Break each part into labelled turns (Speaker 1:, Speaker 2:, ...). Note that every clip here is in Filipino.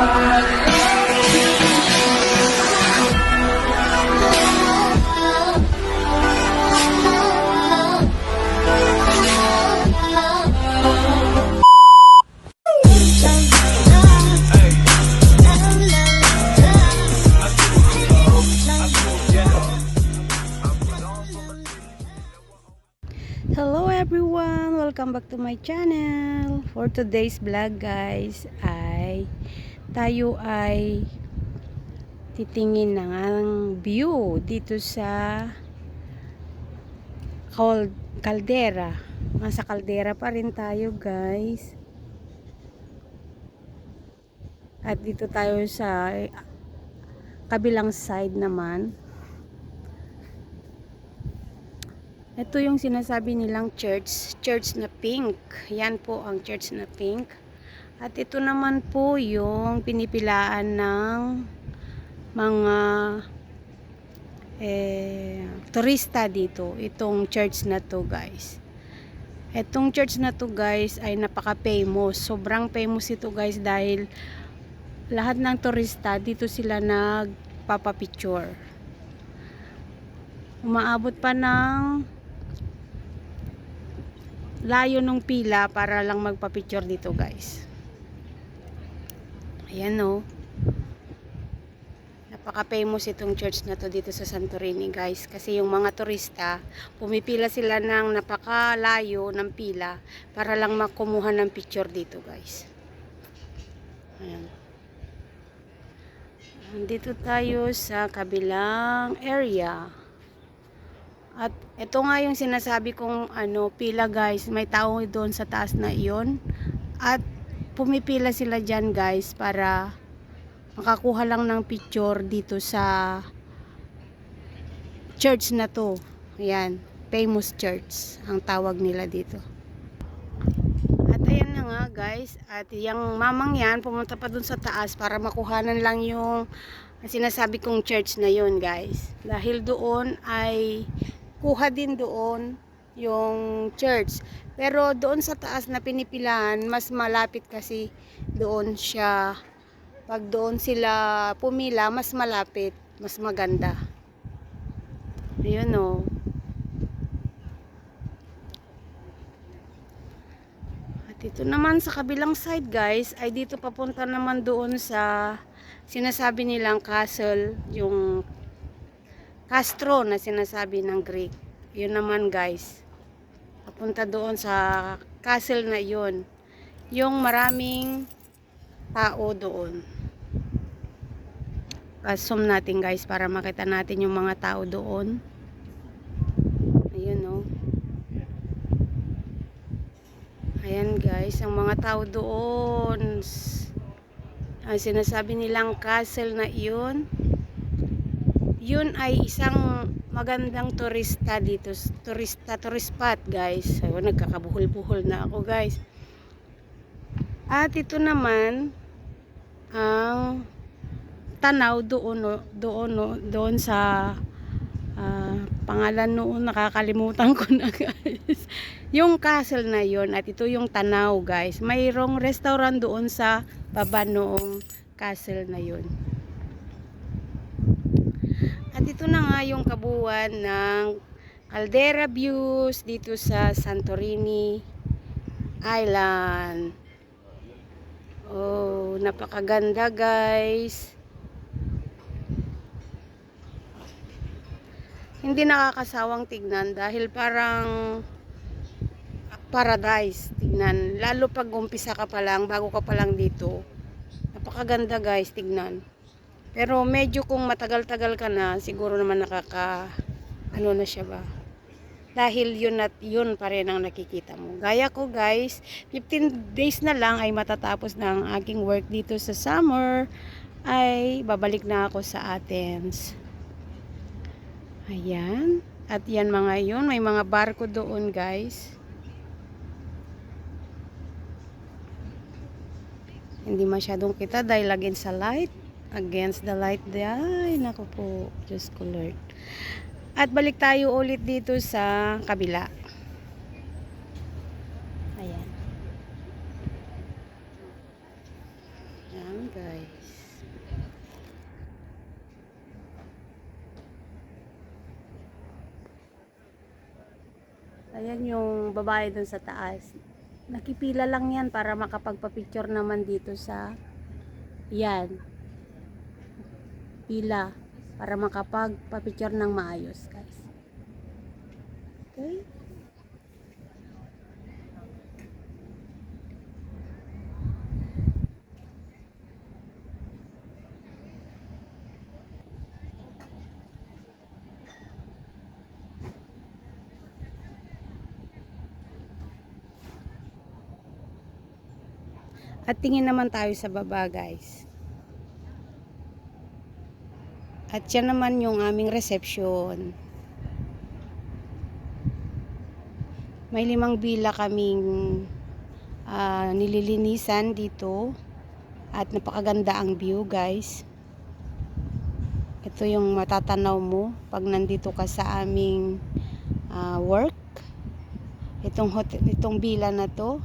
Speaker 1: Hello everyone! Welcome back to my channel. For today's vlog guys ay tayo ay titingin ng view dito sa caldera. Nasa caldera pa rin tayo guys. At dito tayo sa kabilang side naman. Ito yung sinasabi nilang church na pink. Yan po ang church na pink. At ito naman po yung pinipilaan ng mga turista dito. Itong church na to guys. Itong church na to guys ay napaka-famous. Sobrang famous ito guys dahil lahat ng turista dito sila nagpapapicture. Umaabot pa ng layo ng pila para lang magpa-picture dito guys. Ayan o. Napaka-famous itong church na to dito sa Santorini guys. Kasi yung mga turista, pumipila sila ng napakalayo ng pila para lang makumuha ng picture dito guys. Ayan. Dito tayo sa kabilang area. At ito nga yung sinasabi kong pila guys, may tao doon sa taas na iyon. At pumipila sila dyan guys para makakuha lang ng picture dito sa church na to. Ayan, famous church ang tawag nila dito. At ayan na nga guys, at yung mamang yan pumunta pa doon sa taas para makuhanan lang yung sinasabi kong church na yun guys. Dahil doon ay kuha din doon yung church. Pero doon sa taas na pinipilahan, mas malapit kasi doon siya. Pag doon sila pumila, mas malapit, mas maganda. Ayun o. At ito naman sa kabilang side guys, ay dito papunta naman doon sa sinasabi nilang castle, yung Castro na sinasabi ng Greek. Yun naman guys. Papunta doon sa castle na yun. Yung maraming tao doon. Zoom natin guys para makita natin yung mga tao doon. Ayun o. Ayan guys, ang mga tao doon. Ang sinasabi nilang castle na yun. Yun ay isang magandang turista dito, tourist spot guys. So, nagkakabuhol-buhol na ako guys. At ito naman ang tanaw doon sa pangalan noon, nakakalimutan ko na guys. Yung castle na yon, at ito yung tanaw guys. Mayroong restaurant doon sa baba noong castle na yon. At ito na nga yung kabuuan ng caldera views dito sa Santorini Island. Oh, napakaganda guys. Hindi nakakasawang tignan dahil parang paradise tignan. Lalo pag umpisa ka pa lang, bago ka pa lang dito. Napakaganda guys tignan. Pero medyo kung matagal-tagal ka na, siguro naman ano na siya ba. Dahil yun at yun pa rin ang nakikita mo. Gaya ko guys, 15 days na lang ay matatapos na ang aking work dito sa summer. Ay babalik na ako sa Athens. Ayan. At yan mga yun, may mga barko doon guys. Hindi masyadong kita dahil against sa light. Against the light. Ay, naku po. Diyos ko Lord. At balik tayo ulit dito sa kabila. Ayan. Ayan guys. Ayan yung babae dun sa taas. Nakipila lang yan para makapagpa-picture naman dito sa yan. Pila para makapagpa-picture ng maayos guys. Okay? At tingin naman tayo sa baba guys. At yan naman yung aming reception. May 5 bila kaming nililinisan dito. At napakaganda ang view guys. Ito yung matatanaw mo pag nandito ka sa aming work. Itong bila na to.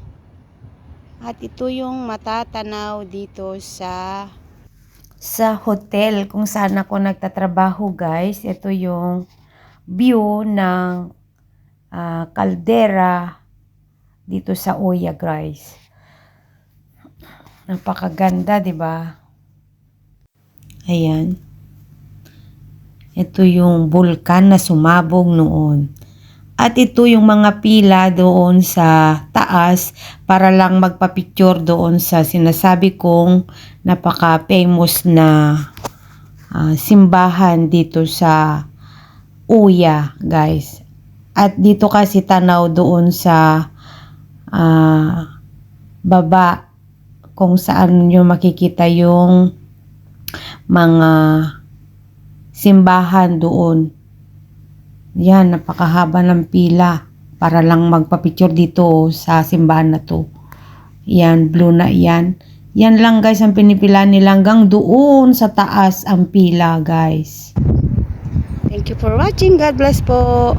Speaker 1: At ito yung matatanaw dito sa hotel kung saan ako nagtatrabaho guys. Ito yung view ng caldera dito sa Oya guys. Napakaganda, 'di ba? Ayan. Ito yung bulkan na sumabog noon. At ito yung mga pila doon sa taas para lang magpa-picture doon sa sinasabi kong napaka-famous na simbahan dito sa Uya, guys. At dito kasi tanaw doon sa baba kung saan nyo makikita yung mga simbahan doon. Yan, napakahaba ng pila para lang magpa-picture dito sa simbahan na to. Yan, blue na yan. Yan lang guys ang pinipila nila hanggang doon sa taas ang pila guys. Thank you for watching. God bless po.